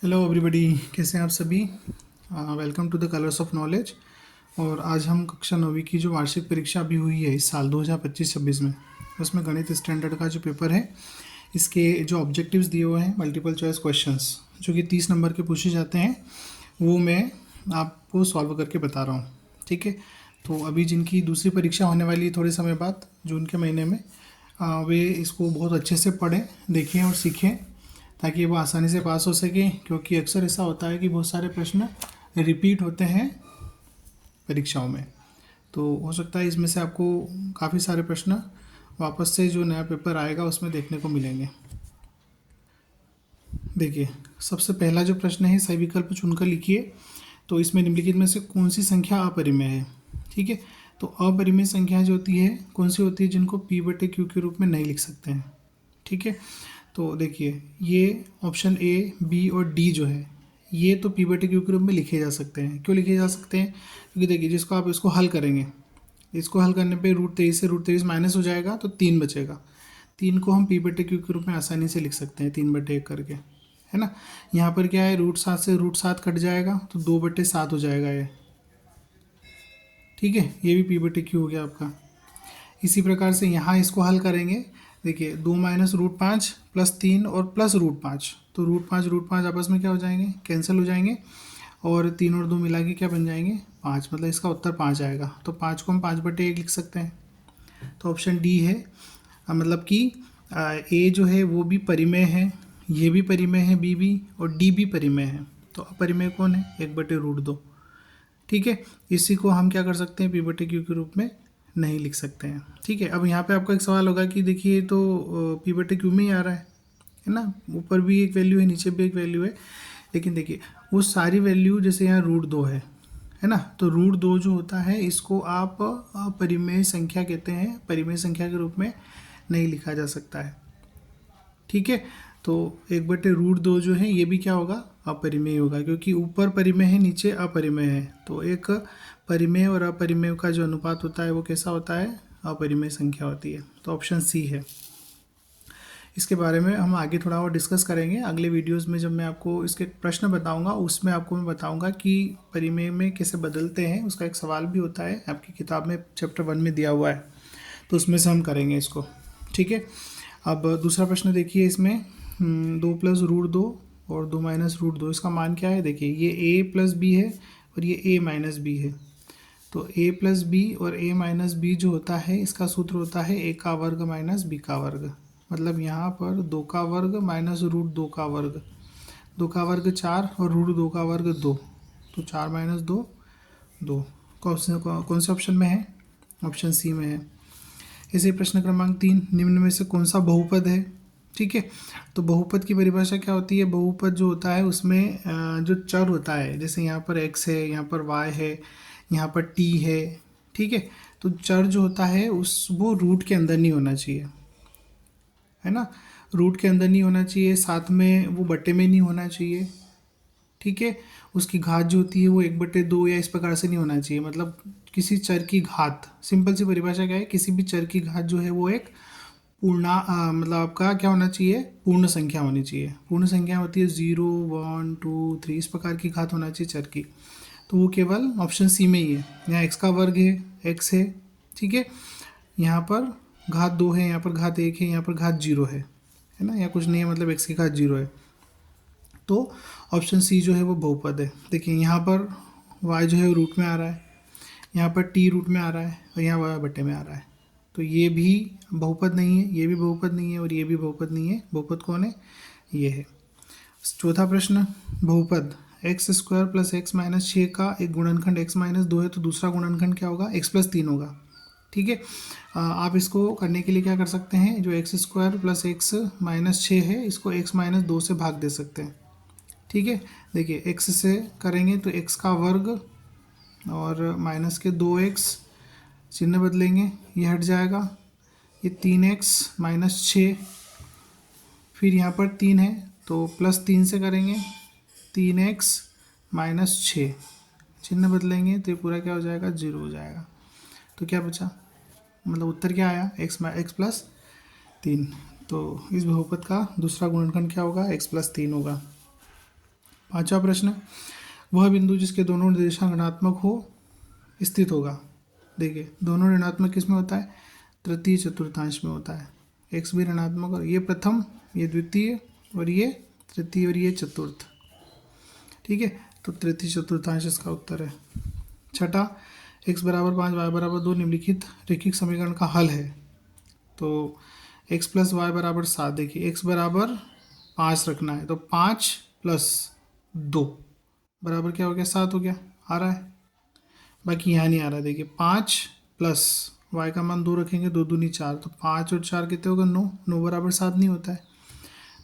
Hello everybody, कैसे हैं आप सभी। Welcome to the colours of knowledge. और आज हम कक्षा 9वीं की जो वार्षिक परीक्षा अभी हुई है इस साल 2025-26 में, उसमें गणित स्टैंडर्ड का जो पेपर है, इसके जो ऑब्जेक्टिव्स दिए हुए हैं मल्टीपल चॉइस क्वेश्चंस जो कि 30 नंबर के पूछे जाते हैं, वो मैं आपको सॉल्व करके बता रहा हूँ। ठीक है, तो अभी जिनकी दूसरी परीक्षा होने वाली है थोड़े समय बाद जून के महीने में, वे इसको बहुत अच्छे से पढ़ें, देखें और सीखें ताकि वो आसानी से पास हो सके, क्योंकि अक्सर ऐसा होता है कि बहुत सारे प्रश्न रिपीट होते हैं परीक्षाओं में। तो हो सकता है इसमें से आपको काफ़ी सारे प्रश्न वापस से जो नया पेपर आएगा उसमें देखने को मिलेंगे। देखिए, सबसे पहला जो प्रश्न है, सही विकल्प चुनकर लिखिए। तो इसमें निम्नलिखित में से कौन सी संख्या अपरिमेय है। ठीक है, तो अपरिमेय संख्या जो होती है कौन सी होती है, जिनको पी बटे क्यू के रूप में नहीं लिख सकते हैं। ठीक है, तो देखिए ये ऑप्शन ए, बी और डी जो है, ये तो पी बटे क्यू के रूप में लिखे जा सकते हैं। क्यों लिखे जा सकते हैं? क्योंकि देखिए, जिसको आप इसको हल करेंगे, इसको हल करने पे √23 से √23 माइनस हो जाएगा तो 3 बचेगा। 3 को हम पी बटे क्यू के रूप में आसानी से लिख सकते हैं, 3/1 करके, है ना। यहाँ पर क्या है, √7 से √7 कट जाएगा तो 2/7 हो जाएगा ये। ठीक है, ये भी पी बटे क्यू हो गया आपका। इसी प्रकार से यहाँ इसको हल करेंगे। देखिए, 2 माइनस √5 प्लस 3 और प्लस √5, तो √5 आपस में क्या हो जाएंगे, कैंसिल हो जाएंगे, और 3 और 2 मिला के क्या बन जाएंगे, 5। मतलब इसका उत्तर 5 आएगा। तो 5 को हम 5/1 लिख सकते हैं। तो ऑप्शन डी है। मतलब कि ए जो है वो भी परिमेय है, ये भी परिमेय है, बी भी, और डी भी परिमेय है। तो अपरिमेय कौन है, 1/√2। ठीक है, इसी को हम क्या कर सकते हैं, पी बटे क्यू के रूप में नहीं लिख सकते हैं। ठीक है, अब यहाँ पे आपका एक सवाल होगा कि देखिए तो पी बटे क्यू में ही आ रहा है ना, ऊपर भी एक वैल्यू है नीचे भी एक वैल्यू है। लेकिन देखिए वो सारी वैल्यू, जैसे यहाँ √2 है ना, तो √2 जो होता है इसको आप परिमेय संख्या कहते हैं, परिमेय संख्या के रूप में नहीं लिखा जा सकता है। ठीक है, तो 1/√2 जो है ये भी क्या होगा, अपरिमेय होगा, क्योंकि ऊपर परिमेय है नीचे अपरिमेय है। तो एक परिमेय और अपरिमेय का जो अनुपात होता है वो कैसा होता है, अपरिमेय संख्या होती है। तो ऑप्शन सी है। इसके बारे में हम आगे थोड़ा और डिस्कस करेंगे अगले वीडियोस में। जब मैं आपको इसके प्रश्न बताऊंगा उसमें आपको मैं बताऊंगा कि परिमेय में कैसे बदलते हैं। उसका एक सवाल भी होता है आपकी किताब में, चैप्टर 1 में दिया हुआ है, तो उसमें से हम करेंगे इसको। ठीक है, अब दूसरा प्रश्न देखिए, इसमें 2 + √2 और 2 - √2, इसका मान क्या है। देखिए ये a + b है और ये a - b है। तो a + b और a - b जो होता है, इसका सूत्र होता है a का वर्ग माइनस b का वर्ग। मतलब यहाँ पर 2 का वर्ग माइनस √2 का वर्ग, 2 का वर्ग 4 और √2 का वर्ग 2, तो 4 - 2 2। कौन से ऑप्शन में है, ऑप्शन सी में है। इसी प्रश्न क्रमांक 3, निम्न में से कौन सा बहुपद है। ठीक है, तो बहुपद की परिभाषा क्या होती है। बहुपद जो होता है उसमें जो चर होता है, जैसे यहाँ पर x है, यहाँ पर y है, यहाँ पर t है। ठीक है, तो चर जो होता है उस वो रूट के अंदर नहीं होना चाहिए, है ना, रूट के अंदर नहीं होना चाहिए, साथ में वो बटे में नहीं होना चाहिए। ठीक है, उसकी घात जो होती है वो 1/2 या इस प्रकार से नहीं होना चाहिए। मतलब किसी चर की घात, सिंपल सी परिभाषा क्या है, किसी भी चर की घात जो है वो एक मतलब आपका क्या होना चाहिए, पूर्ण संख्या होनी चाहिए। पूर्ण संख्या होती है 0, 1, 2, 3, इस प्रकार की घात होना चाहिए चर की। तो वो केवल ऑप्शन सी में ही है। यहाँ x का वर्ग है, x है। ठीक है, यहाँ पर घात 2 है, यहाँ पर घात 1 है, यहाँ पर घात 0 है ना, या कुछ नहीं है, मतलब x की घात 0 है। तो ऑप्शन सी जो है वो बहुपद है। देखिए यहाँ पर y जो है रूट में आ रहा है, यहाँ पर t रूट में आ रहा है, और यहाँ y बटे में आ रहा है। तो ये भी बहुपद नहीं है, ये भी बहुपद नहीं है, और ये भी बहुपद नहीं है। बहुपद कौन है, ये है। चौथा प्रश्न, बहुपद x² + x - 6 का एक गुणनखंड x - 2 है, तो दूसरा गुणनखंड क्या होगा, x + 3 होगा। ठीक है, आप इसको करने के लिए क्या कर सकते हैं, जो x² + x - 6 है, इसको x - 2 से भाग दे सकते हैं। ठीक है, देखिए x से करेंगे तो x का वर्ग और माइनस के 2x, चिन्ह बदलेंगे, ये हट जाएगा, ये 3x - 6, फिर यहाँ पर 3 है तो +3 से करेंगे, 3x - 6, चिन्ह बदलेंगे तो ये पूरा क्या हो जाएगा, 0 हो जाएगा। तो क्या बचा, मतलब उत्तर क्या आया, x + 3। तो इस बहुपद का दूसरा गुणनखंड क्या होगा, x + 3 होगा। 5वां प्रश्न, वह बिंदु जिसके दोनों निर्देशांक ऋणात्मक हो स्थित होगा। देखिए दोनों ऋणात्मक किस में होता है, तृतीय चतुर्थांश में होता है। एक्स भी ऋणात्मक, और ये प्रथम, ये द्वितीय, और ये तृतीय, और ये चतुर्थ। ठीक है, तो तृतीय चतुर्थांश इसका उत्तर है। छठा, x बराबर 5 y बराबर 2 निम्नलिखित रैखिक समीकरण का हल है। तो x प्लस वाई बराबर 7। देखिए x बराबर 5 रखना है, तो 5 प्लस 2 बराबर क्या हो गया, 7 हो गया, आ रहा है। बाकी यहाँ नहीं आ रहा। देखिए 5 प्लस y का मान 2 रखेंगे, 2 दूनी 4, तो 5 और 4 कितने होगा, 9। 9 बराबर 7 नहीं होता है।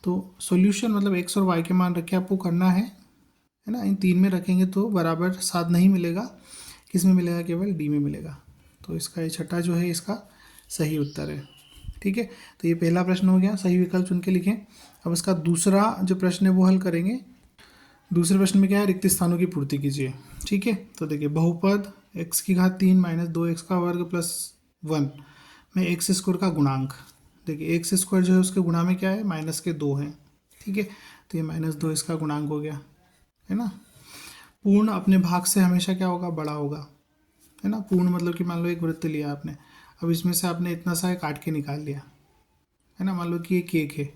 तो सॉल्यूशन मतलब x और y के मान रख के आपको करना है ना। इन तीन में रखेंगे तो बराबर 7 नहीं मिलेगा, किस में मिलेगा, केवल डी में मिलेगा। तो इसका ये छठा जो है इसका सही उत्तर है। ठीक है, तो ये पहला प्रश्न हो गया, सही विकल्प चुन के लिखें। अब इसका दूसरा जो प्रश्न है वो हल करेंगे। दूसरे प्रश्न में क्या है, रिक्त स्थानों की पूर्ति कीजिए। ठीक है, तो देखिए बहुपद x की घात 3 माइनस 2x का वर्ग प्लस 1 में एक्स स्क्वायर का गुणांक। देखिए एक्स स्क्वायर जो है उसके गुणा में क्या है, माइनस के 2 है। ठीक है, तो ये -2 इसका गुणांक हो गया, है ना। पूर्ण अपने भाग से हमेशा क्या होगा, बड़ा होगा, है ना। पूर्ण मतलब कि मान लो एक वृत्त लिया आपने, अब इसमें से आपने इतना सा काट के निकाल लिया, है ना। मान लो कि ये केक है,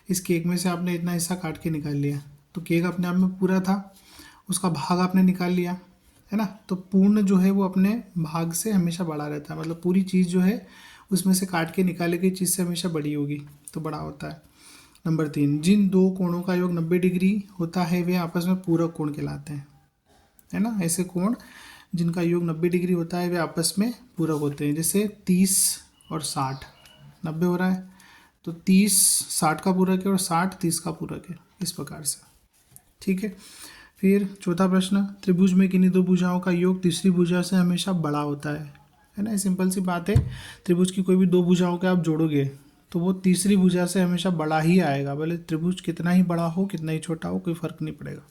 इस केक में से आपने इतना हिस्सा काट के निकाल लिया, तो केक अपने आप में पूरा था, उसका भाग आपने निकाल लिया, है ना। तो पूर्ण जो है वो अपने भाग से हमेशा बड़ा रहता है, मतलब पूरी चीज़ जो है उसमें से काट के निकाली गई चीज़ से हमेशा बड़ी होगी, तो बड़ा होता है। नंबर 3, जिन दो कोणों का योग 90 डिग्री होता है वे आपस में पूरक कोण कहलाते हैं, है ना। ऐसे कोण जिनका योग 90 डिग्री होता है वे आपस में पूरक होते हैं। जैसे 30 और 60, 90 हो रहा है तो 30 60 का पूरक है और 60 30 का पूरक है, इस प्रकार से। ठीक है, फिर चौथा प्रश्न, त्रिभुज में किन्हीं दो भुजाओं का योग तीसरी भुजा से हमेशा बड़ा होता है ना। सिंपल सी बात है, त्रिभुज की कोई भी दो भुजाओं के आप जोड़ोगे तो वो तीसरी भुजा से हमेशा बड़ा ही आएगा, भले त्रिभुज कितना ही बड़ा हो कितना ही छोटा हो, कोई फर्क नहीं पड़ेगा।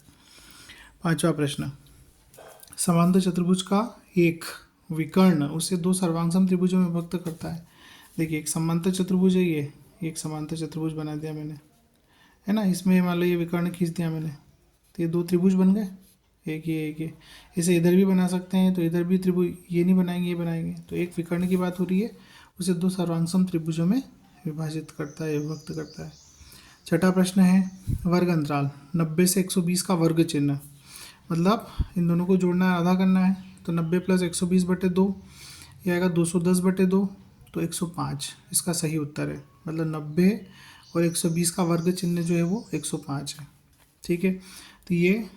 पांचवा प्रश्न, समांतर चतुर्भुज का एक विकर्ण उसे दो सर्वांगसम त्रिभुजों में विभक्त करता है। देखिए एक समांतर चतुर्भुज है, ये एक समांतर चतुर्भुज बना दिया मैंने, है ना। इसमें मान लो ये विकर्ण खींच दिया मैंने, तो ये दो त्रिभुज बन गए, एक ये। इसे इधर भी बना सकते हैं, तो इधर भी त्रिभुज, ये नहीं बनाएंगे ये बनाएंगे। तो एक विकर्ण की बात हो रही है, उसे दो सर्वांगसम त्रिभुजों में विभाजित करता है, विभक्त करता है। छठा प्रश्न है, वर्ग अंतराल 90 से 120 का वर्ग चिन्ह, मतलब इन दोनों को जोड़ना है, आधा करना है, तो 90 प्लस 120/2 ये आएगा 210/2, तो 105 इसका सही उत्तर है। मतलब 90 और 120 का वर्ग चिन्ह जो है वो 105 है। ठीक है, तो ये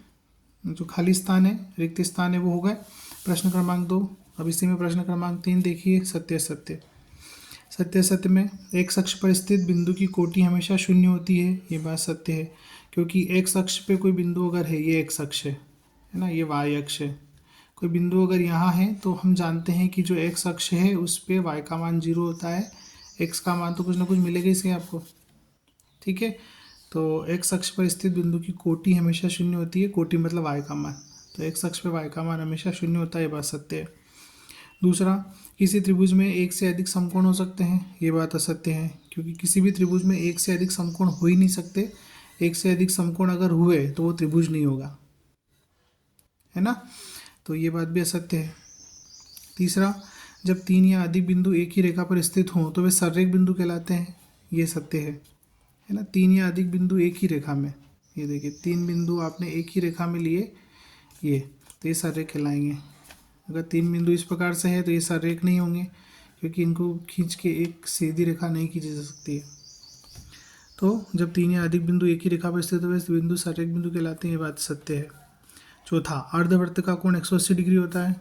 जो खाली स्थान है, रिक्त स्थान है, वो हो गए। प्रश्न क्रमांक 2। अब इसी में प्रश्न क्रमांक 3 देखिए, सत्य सत्य। सत्य सत्य में एक्स अक्ष पर स्थित बिंदु की कोटि हमेशा शून्य होती है, ये बात सत्य है, क्योंकि एक्स अक्ष पे कोई बिंदु अगर है, ये एक्स अक्ष है ना, ये वाई अक्ष है, कोई बिंदु अगर यहाँ है तो हम जानते हैं कि जो एक्स अक्ष है उस पर वाई का मान 0 होता है, एक्स का मान तो कुछ ना कुछ मिलेगा इसके आपको। ठीक है, तो एक्स अक्ष पर स्थित बिंदु की कोटि हमेशा शून्य होती है, कोटि मतलब वाई का मान, तो एक्स अक्ष पर वाई का मान हमेशा शून्य होता है, ये बात सत्य है। दूसरा, किसी त्रिभुज में एक से अधिक समकोण हो सकते हैं, ये बात असत्य है, क्योंकि किसी भी त्रिभुज में एक से अधिक समकोण हो ही नहीं सकते। एक से अधिक समकोण अगर हुए तो वो त्रिभुज नहीं होगा, है ना, तो ये बात भी असत्य है। तीसरा, जब तीन या अधिक बिंदु एक ही रेखा पर स्थित हों तो वे सररेख बिंदु कहलाते हैं, ये सत्य है ना। तीन या अधिक बिंदु एक ही रेखा में, ये देखिए 3 बिंदु आपने एक ही रेखा में लिए, ये तो ये सररेख कहलाएंगे। अगर 3 बिंदु इस प्रकार से है तो ये सररेख नहीं होंगे, क्योंकि इनको खींच के एक सीधी रेखा नहीं खींची जा सकती है। तो जब 3 या अधिक बिंदु एक ही रेखा पर स्थित हुए बिंदु सररेख बिंदु कहलाते हैं, ये बात सत्य है। चौथा, अर्धवृत्त का कोण 180 डिग्री होता है,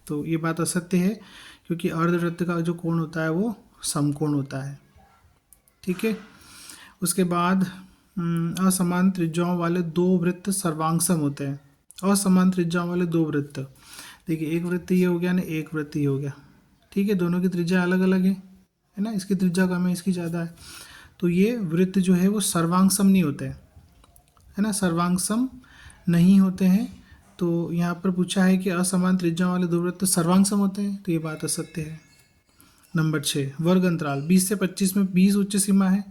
तो ये बात असत्य है, क्योंकि अर्धवृत्त का जो कोण होता है वो समकोण होता है। ठीक है, उसके बाद असमान त्रिज्याओं वाले दो वृत्त सर्वांगसम होते हैं। असमान त्रिज्याओं वाले दो वृत्त, देखिए एक वृत्त ये हो गया ना, एक वृत्त ये हो गया। ठीक है, दोनों की त्रिज्या अलग अलग है ना, इसकी त्रिज्या कम है, इसकी ज़्यादा है, तो ये वृत्त जो है वो सर्वांगसम नहीं होते हैं, है ना, सर्वांगसम नहीं होते हैं। तो यहाँ पर पूछा है कि असमान त्रिज्याओं वाले दो वृत्त सर्वांगसम होते हैं, तो ये बात असत्य है। नंबर 6, वर्ग अंतराल 20 से 25 में 20 उच्च सीमा है,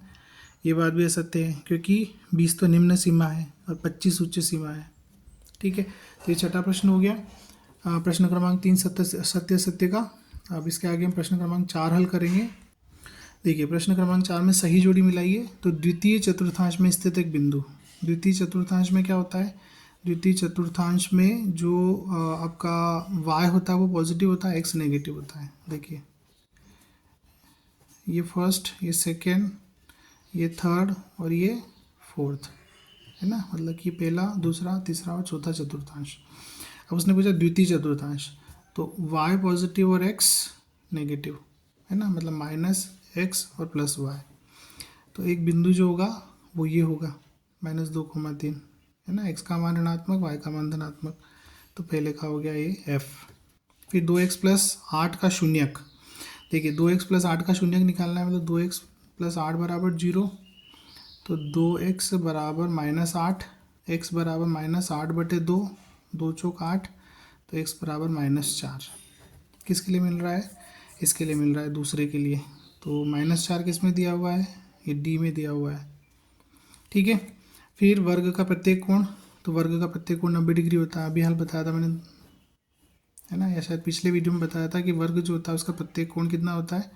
ये बात भी असत्य है, क्योंकि 20 तो निम्न सीमा है और 25 उच्च सीमा है। ठीक है, तो ये छठा प्रश्न हो गया। प्रश्न क्रमांक 3 सत्य सत्य का। अब इसके आगे हम प्रश्न क्रमांक 4 हल करेंगे। देखिए प्रश्न क्रमांक 4 में सही जोड़ी मिलाइए। तो द्वितीय चतुर्थांश में स्थित एक बिंदु, द्वितीय चतुर्थांश में क्या होता है, द्वितीय चतुर्थांश में जो आपका y होता है वो पॉजिटिव होता है, x नेगेटिव होता है। देखिए ये फर्स्ट, ये सेकेंड, ये थर्ड और ये फोर्थ है ना, मतलब कि पहला, दूसरा, तीसरा और चौथा चतुर्थांश। अब उसने पूछा द्वितीय चतुर्थांश, तो y पॉजिटिव और x नेगेटिव है ना, मतलब -x और +y। तो एक बिंदु जो होगा वो ये होगा -2,3 है ना, x का मान ऋणात्मक, y का मान धनात्मक। तो पहले का हो गया ये f। फिर 2x + 8 का शून्यक। देखिए 2x + 8 का शून्यक निकालना है, मतलब 2x + 8 = 0। तो 2x = -8, x = -8/2, 2 चौक 8, तो x = -4। किसके लिए मिल रहा है, इसके लिए मिल रहा है, दूसरे के लिए। तो -4 किस में दिया हुआ है, ये डी में दिया हुआ है। ठीक है, फिर वर्ग का प्रत्येक कोण। तो वर्ग का प्रत्येक कोण 90 डिग्री होता है, अभी हाल बताया था मैंने है ना, या शायद पिछले वीडियो में बताया था कि वर्ग जो होता है उसका प्रत्येक कोण कितना होता है,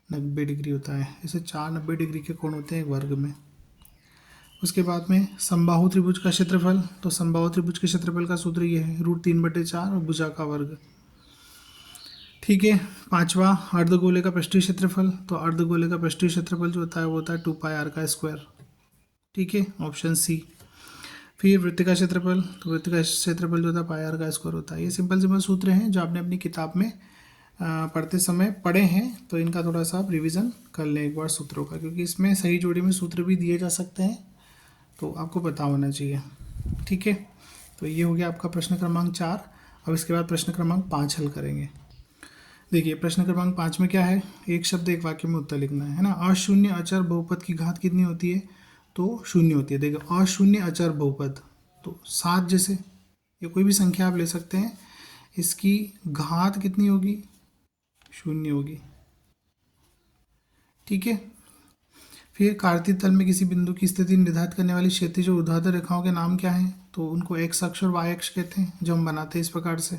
90 डिग्री होता है। ऐसे 4 90 डिग्री के कोण होते हैं एक वर्ग में। उसके बाद में समबाहु त्रिभुज का क्षेत्रफल। तो समबाहु त्रिभुज के क्षेत्रफल का सूत्र ये है √3/4 और भुजा का वर्ग। ठीक है, पांचवा अर्धगोले का पृष्ठीय क्षेत्रफल। तो अर्धगोले का पृष्ठीय क्षेत्रफल जो होता है वो होता है 2πr²। ठीक है, ऑप्शन सी। फिर वृत्त का क्षेत्रफल। तो वृत्त का क्षेत्रफल जो होता है πr² होता है। ये सिंपल सिंपल सूत्र हैं जो आपने अपनी किताब में पढ़ते समय पढ़े हैं, तो इनका थोड़ा सा आप रिविज़न कर लें एक बार सूत्रों का, क्योंकि इसमें सही जोड़ी में सूत्र भी दिए जा सकते हैं, तो आपको पता होना चाहिए। ठीक है, तो ये हो गया आपका प्रश्न क्रमांक 4। अब इसके बाद प्रश्न क्रमांक 5 हल करेंगे। देखिए प्रश्न क्रमांक 5 में क्या है, एक शब्द एक वाक्य में उत्तर लिखना है ना। अशून्य अचर बहुपद की घात कितनी होती है, तो 0 होती है। देखिए अशून्य अचर बहुपद, तो 7 जैसे ये कोई भी संख्या आप ले सकते हैं, इसकी घात कितनी होगी, 0 होगी। ठीक है, फिर कार्तीय तल में किसी बिंदु की स्थिति निर्धारित करने वाली क्षैतिज और ऊर्ध्वाधर रेखाओं के नाम क्या हैं, तो उनको x अक्ष और y अक्ष कहते हैं। जो हम बनाते हैं इस प्रकार से,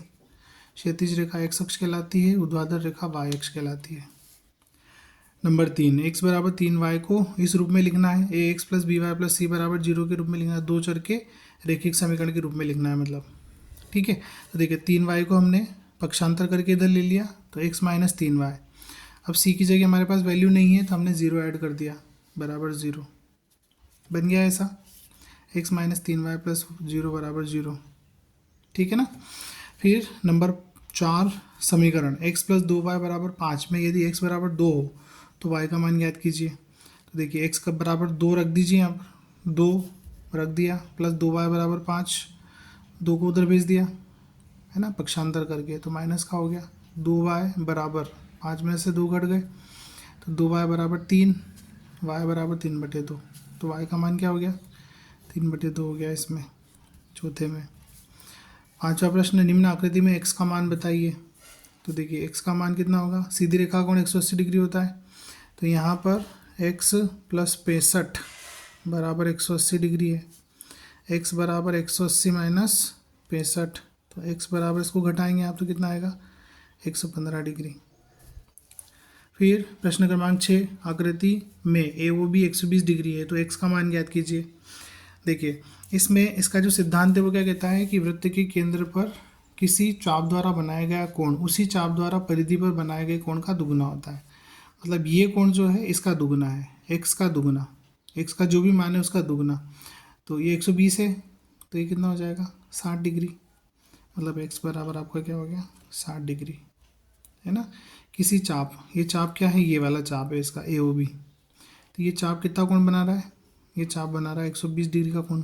क्षैतिज रेखा x अक्ष कहलाती है, ऊर्ध्वाधर रेखा y अक्ष कहलाती है। नंबर 3, x = 3y को इस रूप में लिखना है, ax + by + c = 0 के रूप में लिखना है, दो चर के रैखिक समीकरण के रूप में लिखना है मतलब। ठीक है, तो देखिए 3y को हमने पक्षांतर करके इधर ले लिया, तो x - 3y। अब c की जगह हमारे पास वैल्यू नहीं है, तो हमने 0 ऐड कर दिया, बराबर 0 बन गया ऐसा, x - 3y + 0 = 0। ठीक है ना। फिर नंबर 4 समीकरण x + 2y = 5 में यदि x = 2 हो तो y का मान ज्ञात कीजिए। तो देखिए x का बराबर 2 रख दीजिए, अब 2 रख दिया, + 2y = 5, 2 को उधर भेज दिया है ना पक्षांतर करके, तो माइनस का हो गया। 2y = 5 में से 2 घट गए, तो 2y = 3, y = 3/2। तो y का मान क्या हो गया, 3/2 हो गया इसमें, चौथे में। पांचवा प्रश्न, निम्न आकृति में x का मान बताइए। तो देखिए x का मान कितना होगा, सीधी रेखा कोण 180 डिग्री होता है, तो यहाँ पर x + 65 = 180 डिग्री है। x = 180 - 65, तो x बराबर इसको घटाएंगे आप तो कितना आएगा, 115 डिग्री। फिर प्रश्न क्रमांक 6, आकृति में AOB 120 डिग्री है, तो x का मान ज्ञात कीजिए। देखिए इसमें इसका जो सिद्धांत है वो क्या कहता है कि वृत्त के केंद्र पर किसी चाप द्वारा बनाया गया कोण उसी चाप द्वारा परिधि पर बनाए गए कोण का दुगुना होता है। मतलब ये कोण जो है इसका दुगुना है, x का दुगुना, x का जो भी मान है उसका दुगुना। तो ये 120 है, तो ये कितना हो जाएगा, 60 डिग्री। मतलब x बराबर आपका क्या हो गया, 60 डिग्री है ना। किसी चाप, ये चाप क्या है, ये वाला चाप है इसका AOB। तो ये चाप कितना कोण बना रहा है, ये चाप बना रहा है 120 डिग्री का कोण,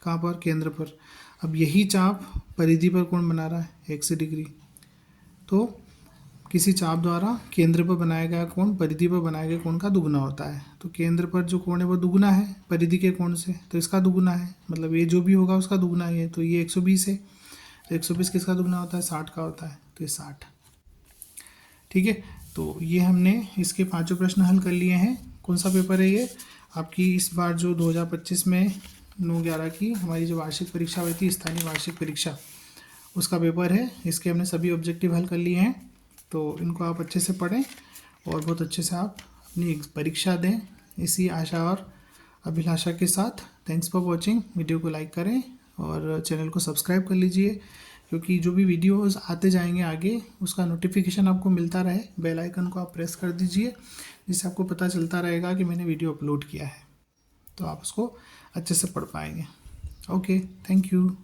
कहाँ पर, केंद्र पर। अब यही चाप परिधि पर कोण बना रहा है 180 डिग्री। तो किसी चाप द्वारा केंद्र पर बनाया गया कोण परिधि पर बनाए गए कोण का दुगुना होता है। तो केंद्र पर जो कोण है वो दुगुना है परिधि के कोण से, तो इसका दुगुना है, मतलब ये जो भी होगा उसका दुगुना ही है। तो ये 120 है, तो 120 किसका दुगुना होता है, 60 का होता है, तो ये 60। ठीक है, तो ये हमने इसके 5 प्रश्न हल कर लिए हैं। कौन सा पेपर है ये, आपकी इस बार जो 2025 में 9/11 की हमारी जो वार्षिक परीक्षा हुई थी, स्थानीय वार्षिक परीक्षा, उसका पेपर है। इसके हमने सभी ऑब्जेक्टिव हल कर लिए हैं, तो इनको आप अच्छे से पढ़ें और बहुत अच्छे से आप अपनी परीक्षा दें, इसी आशा और अभिलाषा के साथ। Thanks for watching. वीडियो को लाइक करें और चैनल को सब्सक्राइब कर लीजिए, क्योंकि जो भी वीडियोस आते जाएंगे आगे उसका नोटिफिकेशन आपको मिलता रहे। बेल आइकन को आप प्रेस कर दीजिए, जिससे आपको पता चलता रहेगा कि मैंने वीडियो अपलोड किया है, तो आप उसको अच्छे से पढ़ पाएंगे। Okay, thank you.